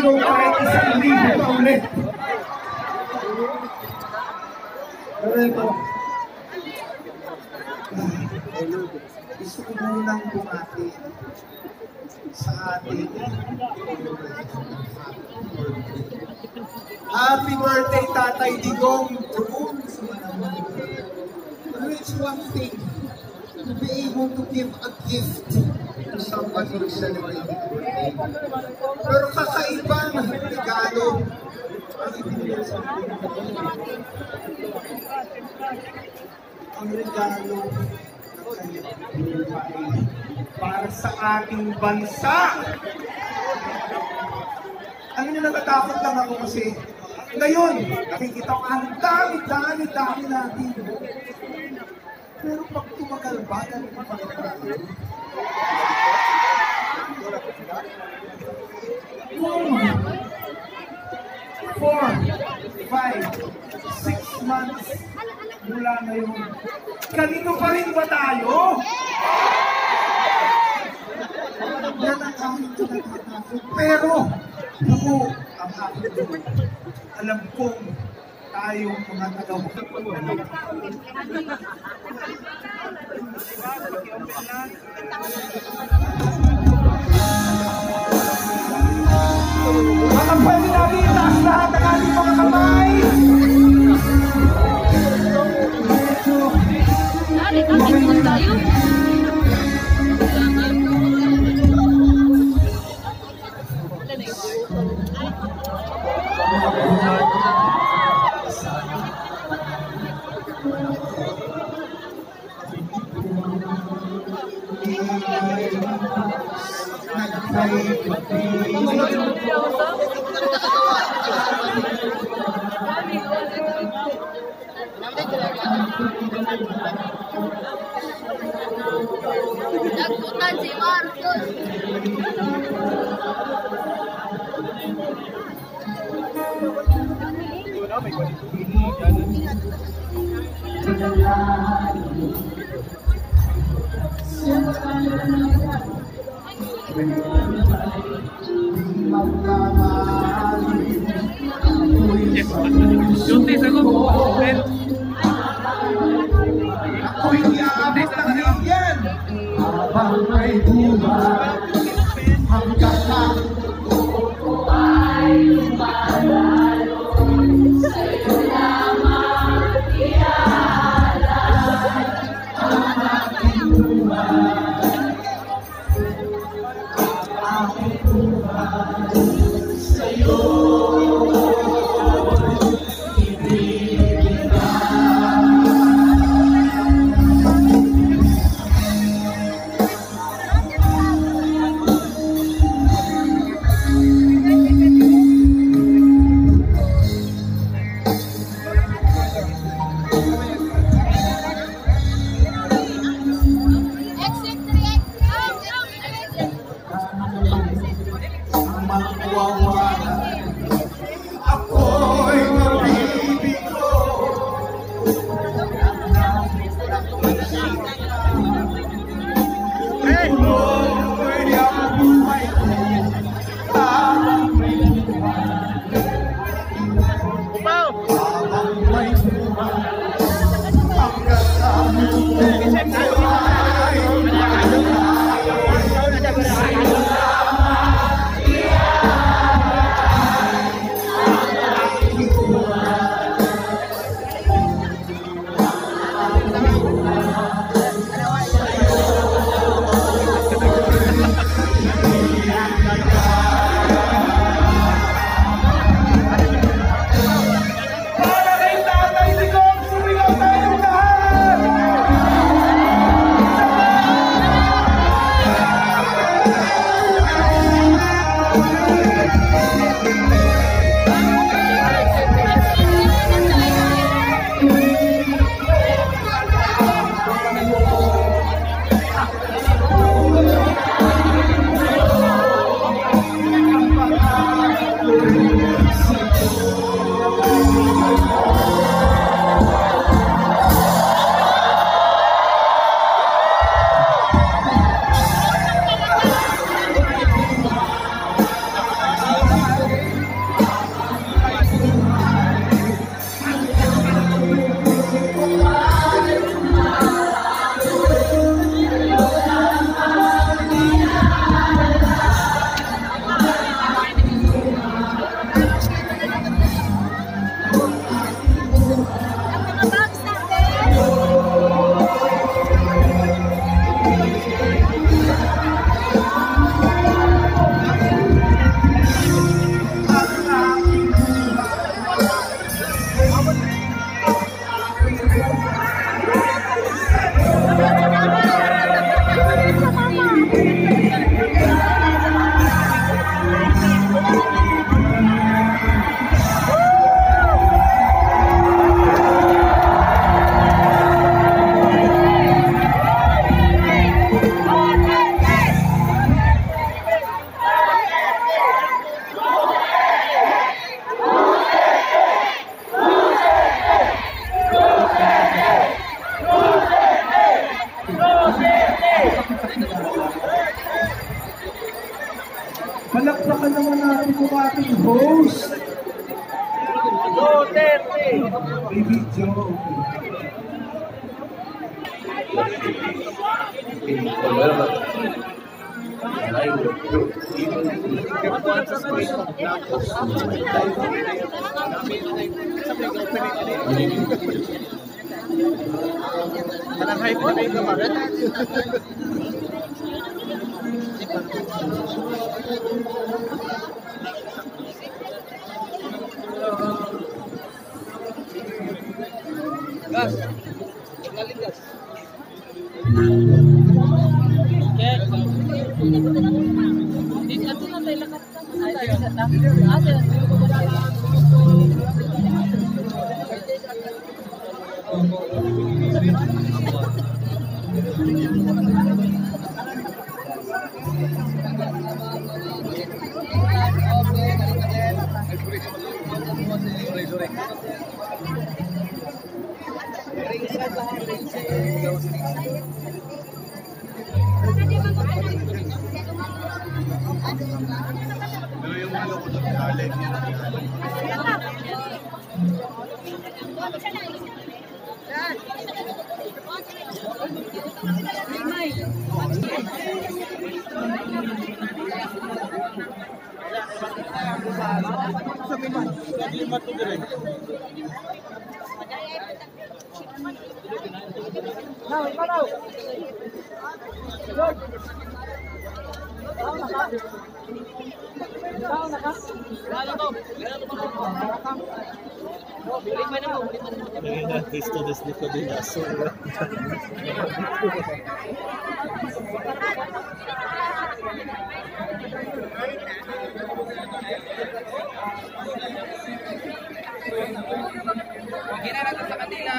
go kahit 1,000 pa ulit. Pero ito, gusto ko munang bumati sa ating happy birthday, Tatay Digong. It's one thing to be able to give a gift to someone who's celebrating birthday. Pero kakaibang regalo ang ibigay sa atin. Ang regalo ng kanyang buhay para sa ating bansa. Ano nyo, natatakot lang ako kasi ngayon, nakikita ko ang dami natin. Pero pag tumagal ba, ganun pa rin. 4, 5, 6 months mula ngayon. Ganito pa rin ba tayo? Yan ang aming kinakatakot. Pero, ako, ang aking alam kong tayong mga tagawa. Baka pwede natin itaas lahat ang ating mga kamay. Nagputan si Marcos. Juntis ako. Ako hindi aabot ng higyan. Habang may buhay, hanggang lang ako ay lumalalo. Sa'yo lamang iaalay ang aking buhay. Ang aking buhay sa'yo. Palakpakan naman natin kung ating host. Duterte! Baby Joe. Gas. Galing gas. Dito na tayo lakat Cristo deslijo de la sombra. Sa Manila,